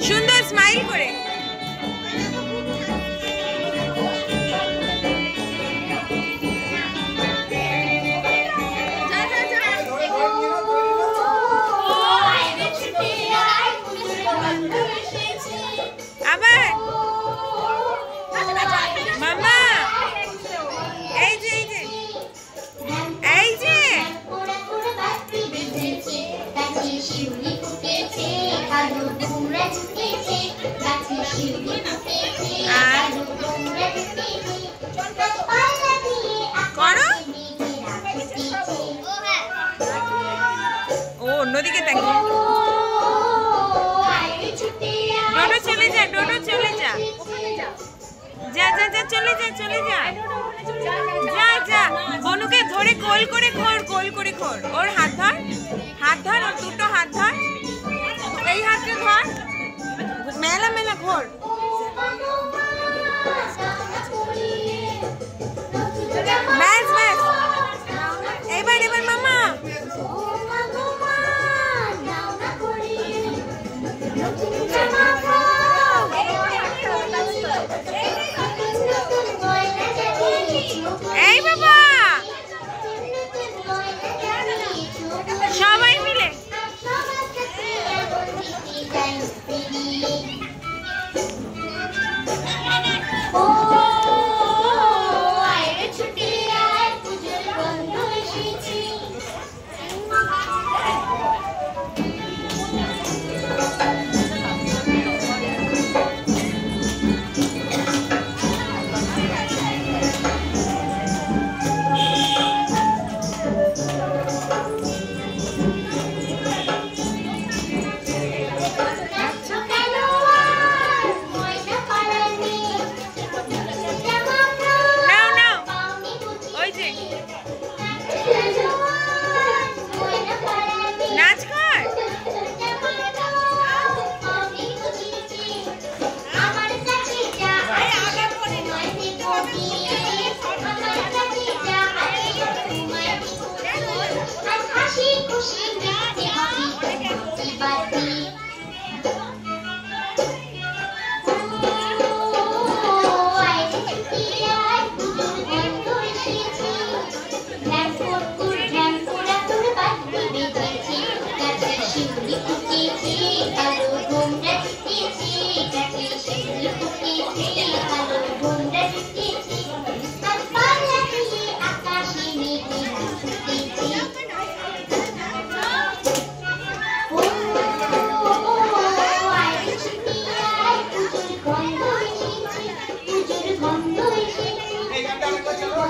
সুন্দর স্মাইল করে। আবার মামা এই যে এই যে করো। ও অন্যদিকে তাকিয়ে। ডোডো চলে যা, ডোডো চলে যা, যা যা যা চলে যা, চলে যা, যা যা। বনুকে ধরে গোল করে খোর, গোল করে খোর। ওর হাত ধর, হাত ধর, ওর দুটো হাত ধর, এই হাতটা ধর, মেলা মেলা ঘোর। ব্যাস ব্যাস, এবার এবার মামা। এই বাবা সবাই মিলে নাচ কর। এই গানটা আরেকবার চালাও।